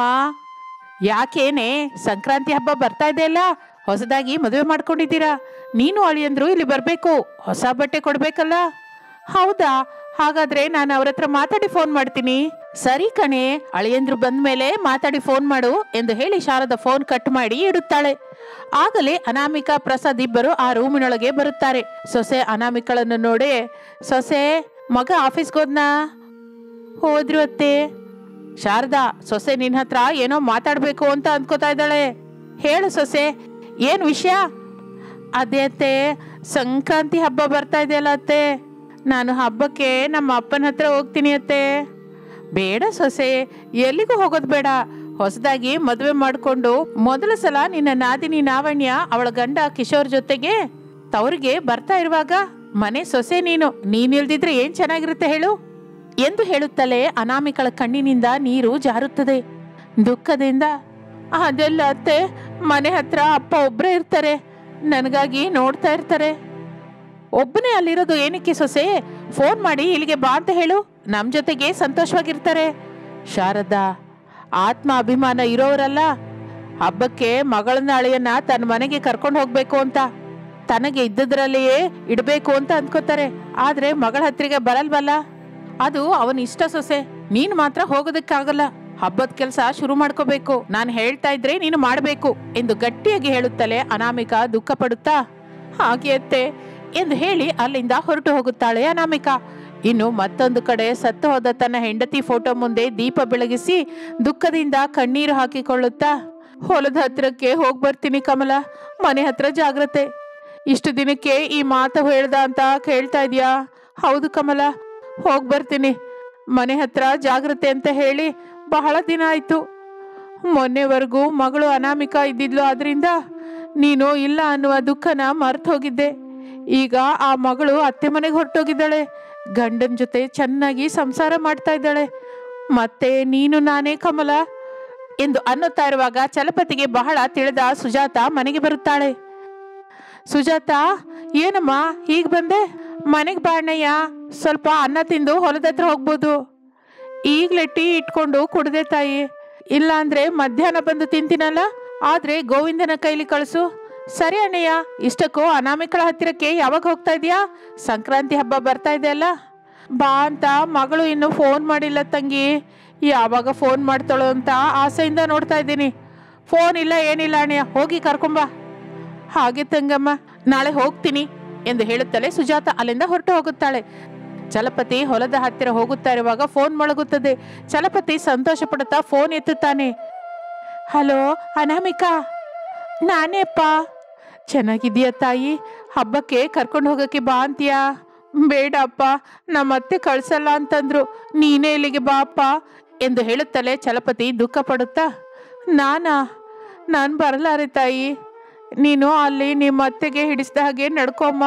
ಯಾಕೇನೆ, ಸಂಕ್ರಾಂತಿ ಹಬ್ಬ ಬರ್ತಾ ಇದೆ ಅಲ್ಲ, ಹೊಸದಾಗಿ ಮದುವೆ ಮಾಡ್ಕೊಂಡಿದ್ದೀರಾ, ನೀನು ಅಳಿಯಂದ್ರು ಇಲ್ಲಿ ಬರಬೇಕು, ಹೊಸ ಬಟ್ಟೆ ಕೊಡ್ಬೇಕಲ್ಲ. ಹೌದಾ? ಹಾಗಾದ್ರೆ ನಾನು ಅವ್ರ ಹತ್ರ ಮಾತಾಡಿ ಫೋನ್ ಮಾಡ್ತೀನಿ. ಸರಿ ಕಣೆ, ಅಳಿಯಂದ್ರು ಬಂದ ಮೇಲೆ ಮಾತಾಡಿ ಫೋನ್ ಮಾಡು ಎಂದು ಹೇಳಿ ಶಾರದಾ ಫೋನ್ ಕಟ್ ಮಾಡಿ ಇಡುತ್ತಾಳೆ. ಆಗಲೇ ಅನಾಮಿಕಾ ಪ್ರಸಾದ್ ಇಬ್ಬರು ಆ ರೂಮಿನೊಳಗೆ ಬರುತ್ತಾರೆ. ಸೊಸೆ ಅನಾಮಿಕಳನ್ನು ನೋಡಿ, ಸೊಸೆ ಮಗ ಆಫೀಸ್ಗೆ ಹೋದ್ನಾ? ಹೋದ್ರು ಅತ್ತೆ. ಶಾರದಾ, ಸೊಸೆ ನಿನ್ನ ಹತ್ರ ಏನೋ ಮಾತಾಡ್ಬೇಕು ಅಂತ ಅಂದ್ಕೋತಾ ಇದ್ದಾಳೆ. ಹೇಳು ಸೊಸೆ, ಏನು ವಿಷಯ? ಅದೇ ಅತ್ತೆ, ಸಂಕ್ರಾಂತಿ ಹಬ್ಬ ಬರ್ತಾ ಇದೆಯಲ್ಲ ಅತ್ತೆ, ನಾನು ಹಬ್ಬಕ್ಕೆ ನಮ್ಮ ಅಪ್ಪನ ಹತ್ರ ಹೋಗ್ತೀನಿ ಅತ್ತೆ. ಬೇಡ ಸೊಸೆ, ಎಲ್ಲಿಗೂ ಹೋಗೋದು ಬೇಡ. ಹೊಸದಾಗಿ ಮದುವೆ ಮಾಡಿಕೊಂಡು ಮೊದಲ ಸಲ ನಿನ್ನ ನಾದಿನಿ ಲಾವಣ್ಯ ಅವಳ ಗಂಡ ಕಿಶೋರ್ ಜೊತೆಗೆ ತವರಿಗೆ ಬರ್ತಾ ಇರುವಾಗ ಮನೆ ಸೊಸೆ ನೀನಿಲ್ದಿದ್ರೆ ಏನ್ ಚೆನ್ನಾಗಿರುತ್ತೆ ಹೇಳು ಎಂದು ಹೇಳುತ್ತಲೇ ಅನಾಮಿಕಳ ಕಣ್ಣಿನಿಂದ ನೀರು ಜಾರುತ್ತದೆ. ದುಃಖದಿಂದ, ಅದೆಲ್ಲ ಅತ್ತೆ, ಮನೆ ಹತ್ರ ಅಪ್ಪ ಒಬ್ಬರೇ ಇರ್ತಾರೆ, ನನಗಾಗಿ ನೋಡ್ತಾ ಇರ್ತಾರೆ. ಒಬ್ಬನೇ ಅಲ್ಲಿರೋದು ಏನಕ್ಕೆ ಸೊಸೆ? ಫೋನ್ ಮಾಡಿ ಇಲ್ಲಿಗೆ ಬಾ ಅಂತ ಹೇಳು, ನಮ್ಮ ಜೊತೆಗೆ ಸಂತೋಷವಾಗಿರ್ತಾರೆ. ಶಾರದಾ, ಆತ್ಮ ಅಭಿಮಾನ ಇರೋರಲ್ಲ ಹಬ್ಬಕ್ಕೆ ಮಗಳನ್ನ ಅಳಿಯನ್ನ ತನ್ನ ಮನೆಗೆ ಕರ್ಕೊಂಡು ಹೋಗ್ಬೇಕು ಅಂತ. ತನಗೆ ಇದ್ದದ್ರಲ್ಲಿಯೇ ಇಡಬೇಕು ಅಂತ ಅಂದ್ಕೋತಾರೆ. ಆದ್ರೆ ಮಗಳ ಹತ್ರಿಗೆ ಬರಲ್ವಲ್ಲ, ಅದು ಅವನ ಇಷ್ಟ. ಸೊಸೆ, ನೀನ್ ಮಾತ್ರ ಹೋಗೋದಕ್ಕಾಗಲ್ಲ. ಹಬ್ಬದ ಕೆಲಸ ಶುರು ಮಾಡ್ಕೋಬೇಕು. ನಾನು ಹೇಳ್ತಾ ಇದ್ರೆ ನೀನು ಮಾಡ್ಬೇಕು ಎಂದು ಗಟ್ಟಿಯಾಗಿ ಹೇಳುತ್ತಲೇ ಅನಾಮಿಕಾ ದುಃಖ ಪಡುತ್ತಾ ಹಾಗೆ ಅತ್ತೆ ಎಂದು ಹೇಳಿ ಅಲ್ಲಿಂದ ಹೊರಟು ಹೋಗುತ್ತಾಳೆ ಅನಾಮಿಕಾ. ಇನ್ನು ಮತ್ತೊಂದು ಕಡೆ ಸತ್ತು ಹೋದ ತನ್ನ ಹೆಂಡತಿ ಫೋಟೋ ಮುಂದೆ ದೀಪ ಬೆಳಗಿಸಿ ದುಃಖದಿಂದ ಕಣ್ಣೀರು ಹಾಕಿಕೊಳ್ಳುತ್ತಾ, ಹೊಲದ ಹತ್ರಕ್ಕೆ ಹೋಗಿ ಬರ್ತೀನಿ ಕಮಲ, ಮನೆ ಹತ್ರ ಜಾಗ್ರತೆ. ಇಷ್ಟು ದಿನಕ್ಕೆ ಈ ಮಾತು ಹೇಳ್ದ ಅಂತ ಕೇಳ್ತಾ ಇದೀಯಾ? ಹೌದು ಕಮಲ, ಹೋಗಿ ಬರ್ತೀನಿ. ಮನೆ ಹತ್ರ ಜಾಗ್ರತೆ ಅಂತ ಹೇಳಿ ಬಹಳ ದಿನ ಆಯ್ತು. ಮೊನ್ನೆವರೆಗೂ ಮಗಳು ಅನಾಮಿಕಾ ಇದ್ದಿದ್ಲು, ಆದ್ರಿಂದ ನೀನು ಇಲ್ಲ ಅನ್ನುವ ದುಃಖನ ಮರ್ತು ಹೋಗಿದ್ದೆ. ಈಗ ಆ ಮಗಳು ಅತ್ತೆ ಮನೆಗೆ ಹೊರಟೋಗಿದ್ದಾಳೆ. ಗಂಡನ ಜೊತೆ ಚೆನ್ನಾಗಿ ಸಂಸಾರ ಮಾಡ್ತಾ ಇದ್ದಾಳೆ. ಮತ್ತೆ ನೀನು ನಾನೇ ಕಮಲ ಎಂದು ಅನ್ನುತ್ತಾ ಇರುವಾಗ ಚಲಪತಿಗೆ ಬಹಳ ತಿಳಿದ ಸುಜಾತ ಮನೆಗೆ ಬರುತ್ತಾಳೆ. ಸುಜಾತ, ಏನಮ್ಮ ಹೀಗೆ ಬಂದೆ? ಮನೆಗೆ ಬಾಣಯ್ಯ, ಸ್ವಲ್ಪ ಅನ್ನ ತಿಂದು ಹೊಲದ ಹತ್ರ ಹೋಗ್ಬೋದು. ಈಗಲೇ ಟೀ ಇಟ್ಕೊಂಡು ಕುಡ್ದೆ ತಾಯಿ, ಇಲ್ಲ ಅಂದ್ರೆ ಮಧ್ಯಾಹ್ನ ಬಂದು ತಿಂತೀನಲ್ಲ. ಆದ್ರೆ ಗೋವಿಂದನ ಕೈಲಿ ಕಳಿಸು. ಸರಿ ಅಣ್ಣಯ್ಯ. ಇಷ್ಟಕ್ಕೂ ಅನಾಮಿಕಳ ಹತ್ತಿರಕ್ಕೆ ಯಾವಾಗ ಹೋಗ್ತಾ ಇದೀಯಾ? ಸಂಕ್ರಾಂತಿ ಹಬ್ಬ ಬರ್ತಾ ಇದೆ ಅಲ್ಲ, ಬಾ ಅಂತ ಮಗಳು ಇನ್ನು ಫೋನ್ ಮಾಡಿಲ್ಲ ತಂಗಿ. ಯಾವಾಗ ಫೋನ್ ಮಾಡ್ತಾಳೋ ಅಂತ ಆಸೆಯಿಂದ ನೋಡ್ತಾ ಇದ್ದೀನಿ. ಫೋನ್ ಇಲ್ಲ ಏನಿಲ್ಲ ಅಣ್ಣಯ್ಯ, ಹೋಗಿ ಕರ್ಕೊಂಬ. ಹಾಗೆ ತಂಗಮ್ಮ, ನಾಳೆ ಹೋಗ್ತೀನಿ ಎಂದು ಹೇಳುತ್ತಲೇ ಸುಜಾತ ಅಲ್ಲಿಂದ ಹೊರಟು ಹೋಗುತ್ತಾಳೆ. ಚಲಪತಿ ಹೊಲದ ಹತ್ತಿರ ಹೋಗುತ್ತಾ ಇರುವಾಗ ಫೋನ್ ಮೊಳಗುತ್ತದೆ. ಚಲಪತಿ ಸಂತೋಷ ಪಡುತ್ತಾ ಫೋನ್ ಎತ್ತುತ್ತಾನೆ. ಹಲೋ ಅನಾಮಿಕಾ, ನಾನೇ ಅಪ್ಪ. ಚೆನ್ನಾಗಿದೀಯ ತಾಯಿ? ಹಬ್ಬಕ್ಕೆ ಕರ್ಕೊಂಡು ಹೋಗಕ್ಕೆ ಬಾ ಅಂತೀಯಾ? ಬೇಡ ಅಪ್ಪ, ನಮ್ಮತ್ತೆ ಕಳ್ಸಲ್ಲ ಅಂತಂದ್ರು, ನೀನೇ ಇಲ್ಲಿಗೆ ಬಾ ಅಪ್ಪ ಎಂದು ಹೇಳುತ್ತಲೇ ಚಲಪತಿ ದುಃಖ ಪಡುತ್ತಾ, ನಾನು ಬರಲಾರೆ ತಾಯಿ. ನೀನು ಅಲ್ಲಿ ನಿಮ್ಮ ಅತ್ತೆಗೆ ಹಿಡಿಸ್ದ ಹಾಗೆ ನಡ್ಕೊಮ್ಮ.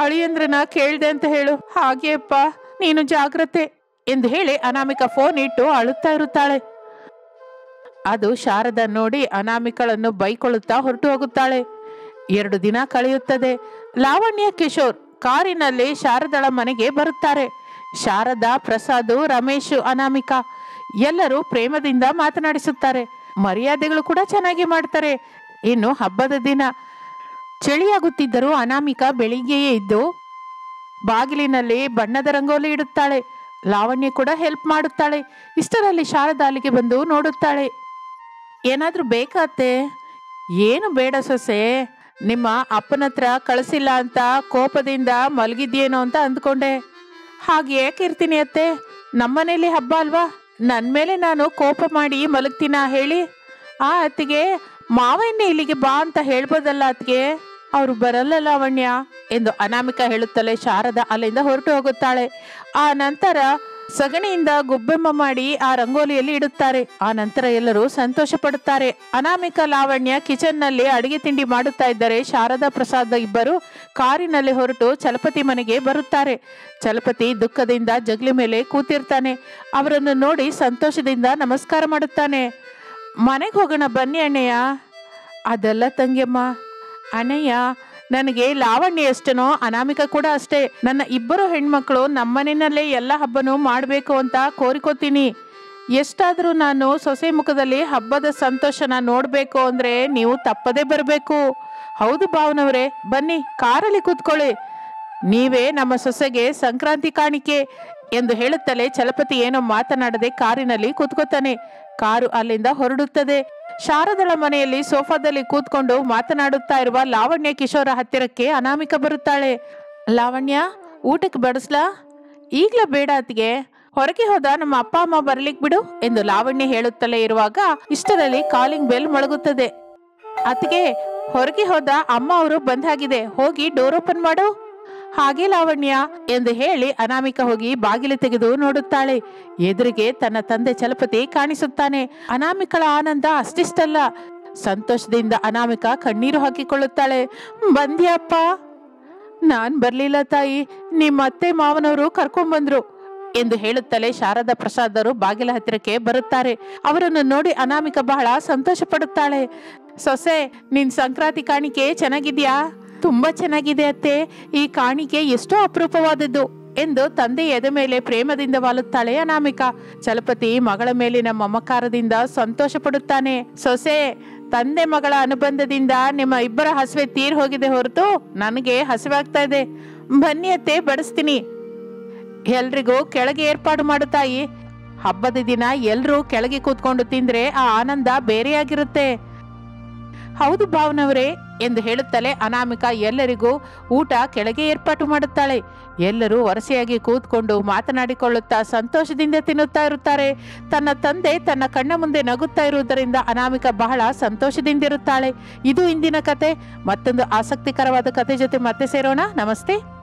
ಅಳಿಯಂದ್ರನ ಕೇಳ್ದೆ ಅಂತ ಹೇಳು. ಹಾಗೆ ಅಪ್ಪ, ನೀನು ಜಾಗ್ರತೆ ಎಂದು ಹೇಳಿ ಅನಾಮಿಕಾ ಫೋನ್ ಇಟ್ಟು ಅಳುತ್ತಾ ಇರುತ್ತಾಳೆ. ಅದು ಶಾರದಾ ನೋಡಿ ಅನಾಮಿಕಳನ್ನು ಬೈಕೊಳ್ಳುತ್ತಾ ಹೊರಟು ಹೋಗುತ್ತಾಳೆ. 2 ದಿನ ಕಳೆಯುತ್ತದೆ. ಲಾವಣ್ಯ, ಕಿಶೋರ್ ಕಾರಿನಲ್ಲಿ ಶಾರದಳ ಮನೆಗೆ ಬರುತ್ತಾರೆ. ಶಾರದಾ, ಪ್ರಸಾದ್, ರಮೇಶ್, ಅನಾಮಿಕಾ ಎಲ್ಲರೂ ಪ್ರೇಮದಿಂದ ಮಾತನಾಡಿಸುತ್ತಾರೆ. ಮರ್ಯಾದೆಗಳು ಕೂಡ ಚೆನ್ನಾಗಿ ಮಾಡ್ತಾರೆ. ಇನ್ನು ಹಬ್ಬದ ದಿನ ಚಳಿಯಾಗುತ್ತಿದ್ದರೂ ಅನಾಮಿಕಾ ಬೆಳಿಗ್ಗೆಯೇ ಇದ್ದು ಬಾಗಿಲಿನಲ್ಲಿ ಬಣ್ಣದ ರಂಗೋಲಿ ಇಡುತ್ತಾಳೆ. ಲಾವಣ್ಯ ಕೂಡ ಹೆಲ್ಪ್ ಮಾಡುತ್ತಾಳೆ. ಇಷ್ಟರಲ್ಲಿ ಶಾರದಾ ಅಲ್ಲಿಗೆ ಬಂದು ನೋಡುತ್ತಾಳೆ. ಏನಾದ್ರೂ ಬೇಕಾತ್ತೆ? ಏನು ಬೇಡ ಸೊಸೆ, ನಿಮ್ಮ ಅಪ್ಪನ ಹತ್ರ ಕಳಿಸಿಲ್ಲ ಅಂತ ಕೋಪದಿಂದ ಮಲಗಿದ್ಯೇನೋ ಅಂತ ಅಂದ್ಕೊಂಡೆ. ಹಾಗೆ ಯಾಕೆ ಇರ್ತೀನಿ ಅತ್ತೆ? ನಮ್ಮನೇಲಿ ಹಬ್ಬ ಅಲ್ವಾ, ನನ್ನ ಮೇಲೆ ನಾನು ಕೋಪ ಮಾಡಿ ಮಲಗ್ತೀನ ಹೇಳಿ? ಆ ಅತ್ತಿಗೆ ಮಾವನ್ನೇ ಇಲ್ಲಿಗೆ ಬಾ ಅಂತ ಹೇಳ್ಬೋದಲ್ಲ ಅತ್ತಿಗೆ. ಅವರು ಬರಲ್ಲ ಲಾವಣ್ಯ ಎಂದು ಅನಾಮಿಕಾ ಹೇಳುತ್ತಲೇ ಶಾರದಾ ಅಲ್ಲಿಂದ ಹೊರಟು ಹೋಗುತ್ತಾಳೆ. ಆ ನಂತರ ಸಗಣಿಯಿಂದ ಗುಬ್ಬೆಮ್ಮ ಮಾಡಿ ಆ ರಂಗೋಲಿಯಲ್ಲಿ ಇಡುತ್ತಾರೆ. ಆ ನಂತರ ಎಲ್ಲರೂ ಸಂತೋಷ ಪಡುತ್ತಾರೆ. ಅನಾಮಿಕಾ, ಲಾವಣ್ಯ ಕಿಚನ್ ನಲ್ಲಿ ಅಡಿಗೆ ತಿಂಡಿ ಮಾಡುತ್ತಾ ಇದ್ದರೆ ಶಾರದಾ, ಪ್ರಸಾದ್ ಇಬ್ಬರು ಕಾರಿನಲ್ಲಿ ಹೊರಟು ಚಲಪತಿ ಮನೆಗೆ ಬರುತ್ತಾರೆ. ಚಲಪತಿ ದುಃಖದಿಂದ ಜಗಲಿ ಮೇಲೆ ಕೂತಿರ್ತಾನೆ. ಅವರನ್ನು ನೋಡಿ ಸಂತೋಷದಿಂದ ನಮಸ್ಕಾರ ಮಾಡುತ್ತಾನೆ. ಮನೆಗೆ ಹೋಗೋಣ ಬನ್ನಿ ಅಣ್ಣಯ್ಯ. ಅದೆಲ್ಲ ತಂಗಿಯಮ್ಮ. ಅಣ್ಣಯ್ಯ, ನನಗೆ ಲಾವಣ್ಯ ಎಷ್ಟನೋ ಅನಾಮಿಕಾ ಕೂಡ ಅಷ್ಟೇ. ನನ್ನ ಇಬ್ಬರು ಹೆಣ್ಮಕ್ಳು ನಮ್ಮನೆಯಲ್ಲೇ ಎಲ್ಲ ಹಬ್ಬನೂ ಮಾಡಬೇಕು ಅಂತ ಕೋರಿಕೋತೀನಿ. ಎಷ್ಟಾದರೂ ನಾನು ಸೊಸೆ ಮುಖದಲ್ಲಿ ಹಬ್ಬದ ಸಂತೋಷನ ನೋಡಬೇಕು ಅಂದರೆ ನೀವು ತಪ್ಪದೇ ಬರಬೇಕು. ಹೌದು ಭಾವನವರೇ, ಬನ್ನಿ ಕಾರಲ್ಲಿ ಕೂತ್ಕೊಳ್ಳಿ. ನೀವೇ ನಮ್ಮ ಸೊಸೆಗೆ ಸಂಕ್ರಾಂತಿ ಕಾಣಿಕೆ ಎಂದು ಹೇಳುತ್ತಲೇ ಚಲಪತಿ ಏನೋ ಮಾತನಾಡದೆ ಕಾರಿನಲ್ಲಿ ಕೂತ್ಕೋತಾನೆ. ಕಾರು ಅಲ್ಲಿಂದ ಹೊರಡುತ್ತದೆ. ಶಾರದಳ ಮನೆಯಲ್ಲಿ ಸೋಫಾದಲ್ಲಿ ಕೂತ್ಕೊಂಡು ಮಾತನಾಡುತ್ತಾ ಇರುವ ಲಾವಣ್ಯ, ಕಿಶೋರ ಹತ್ತಿರಕ್ಕೆ ಅನಾಮಿಕಾ ಬರುತ್ತಾಳೆ. ಲಾವಣ್ಯ, ಊಟಕ್ಕೆ ಬಡಿಸ್ಲಾ? ಈಗ್ಲೇ ಬೇಡ ಅತ್ತಿಗೆ, ಹೊರಗೆ ಹೋದ ನಮ್ಮ ಅಪ್ಪ ಅಮ್ಮ ಬರ್ಲಿಕ್ ಬಿಡು ಎಂದು ಲಾವಣ್ಯ ಹೇಳುತ್ತಲೇ ಇರುವಾಗ ಇಷ್ಟರಲ್ಲಿ ಕಾಲಿಂಗ್ ಬೆಲ್ ಮೊಳಗುತ್ತದೆ. ಅತ್ತಿಗೆ, ಹೊರಗೆ ಹೋದ ಅಮ್ಮ ಅವರು ಬಂದಾಗಿದೆ, ಹೋಗಿ ಡೋರ್ ಓಪನ್ ಮಾಡು. ಹಾಗೆ ಲಾವಣ್ಯ ಎಂದು ಹೇಳಿ ಅನಾಮಿಕಾ ಹೋಗಿ ಬಾಗಿಲು ತೆಗೆದು ನೋಡುತ್ತಾಳೆ. ಎದುರಿಗೆ ತನ್ನ ತಂದೆ ಚಲಪತಿ ಕಾಣಿಸುತ್ತಾನೆ. ಅನಾಮಿಕಳ ಆನಂದ ಅಷ್ಟಿಷ್ಟಲ್ಲ. ಸಂತೋಷದಿಂದ ಅನಾಮಿಕಾ ಕಣ್ಣೀರು ಹಾಕಿಕೊಳ್ಳುತ್ತಾಳೆ. ಬಂದ್ಯಪ್ಪ? ನಾನ್ ಬರ್ಲಿಲ್ಲ ತಾಯಿ, ನಿಮ್ಮ ಅತ್ತೆ ಮಾವನವರು ಕರ್ಕೊಂಡ್ಬಂದ್ರು ಎಂದು ಹೇಳುತ್ತಲೇ ಶಾರದಾ, ಪ್ರಸಾದರು ಬಾಗಿಲ ಹತ್ತಿರಕ್ಕೆ ಬರುತ್ತಾರೆ. ಅವರನ್ನು ನೋಡಿ ಅನಾಮಿಕಾ ಬಹಳ ಸಂತೋಷ ಪಡುತ್ತಾಳೆ. ಸೊಸೆ, ನಿನ್ ಸಂಕ್ರಾಂತಿ ಕಾಣಿಕೆ ಚೆನ್ನಾಗಿದ್ಯಾ? ತುಂಬಾ ಚೆನ್ನಾಗಿದೆ ಅತ್ತೆ, ಈ ಕಾಣಿಕೆ ಎಷ್ಟೋ ಅಪರೂಪವಾದದ್ದು ಎಂದು ತಂದೆ ಎದೆ ಮೇಲೆ ಪ್ರೇಮದಿಂದ ವಾಲುತ್ತಾಳೆ ಅನಾಮಿಕಾ. ಚಲಪತಿ ಮಗಳ ಮೇಲಿನ ಮಮಕಾರದಿಂದ ಸಂತೋಷ ಪಡುತ್ತಾನೆ. ಸೊಸೆ, ತಂದೆ ಮಗಳ ಅನುಬಂಧದಿಂದ ನಿಮ್ಮ ಇಬ್ಬರ ಹಸಿವೆ ತೀರ್ ಹೋಗಿದೆ ಹೊರತು ನನಗೆ ಹಸಿವಾಗ್ತಾ ಇದೆ. ಬನ್ನಿ ಅತ್ತೆ, ಬಡಿಸ್ತೀನಿ. ಎಲ್ರಿಗೂ ಕೆಳಗೆ ಏರ್ಪಾಡು ಮಾಡು ತಾಯಿ. ಹಬ್ಬದ ದಿನ ಎಲ್ರೂ ಕೆಳಗೆ ಕೂತ್ಕೊಂಡು ತಿಂದ್ರೆ ಆ ಆನಂದ ಬೇರೆಯಾಗಿರುತ್ತೆ. ಹೌದು ಭಾವನವರೇ ಎಂದು ಹೇಳುತ್ತಲೇ ಅನಾಮಿಕಾ ಎಲ್ಲರಿಗೂ ಊಟ ಕೆಳಗೆ ಏರ್ಪಾಟು ಮಾಡುತ್ತಾಳೆ. ಎಲ್ಲರೂ ವರಸೆಯಾಗಿ ಕೂತ್ಕೊಂಡು ಮಾತನಾಡಿಕೊಳ್ಳುತ್ತಾ ಸಂತೋಷದಿಂದ ತಿನ್ನುತ್ತಾ ಇರುತ್ತಾರೆ. ತನ್ನ ತಂದೆ ತನ್ನ ಕಣ್ಣ ಮುಂದೆ ನಗುತ್ತಾ ಇರುವುದರಿಂದ ಅನಾಮಿಕಾ ಬಹಳ ಸಂತೋಷದಿಂದಿರುತ್ತಾಳೆ. ಇದು ಇಂದಿನ ಕತೆ. ಮತ್ತೊಂದು ಆಸಕ್ತಿಕರವಾದ ಕತೆ ಜೊತೆ ಮತ್ತೆ ಸೇರೋಣ. ನಮಸ್ತೆ.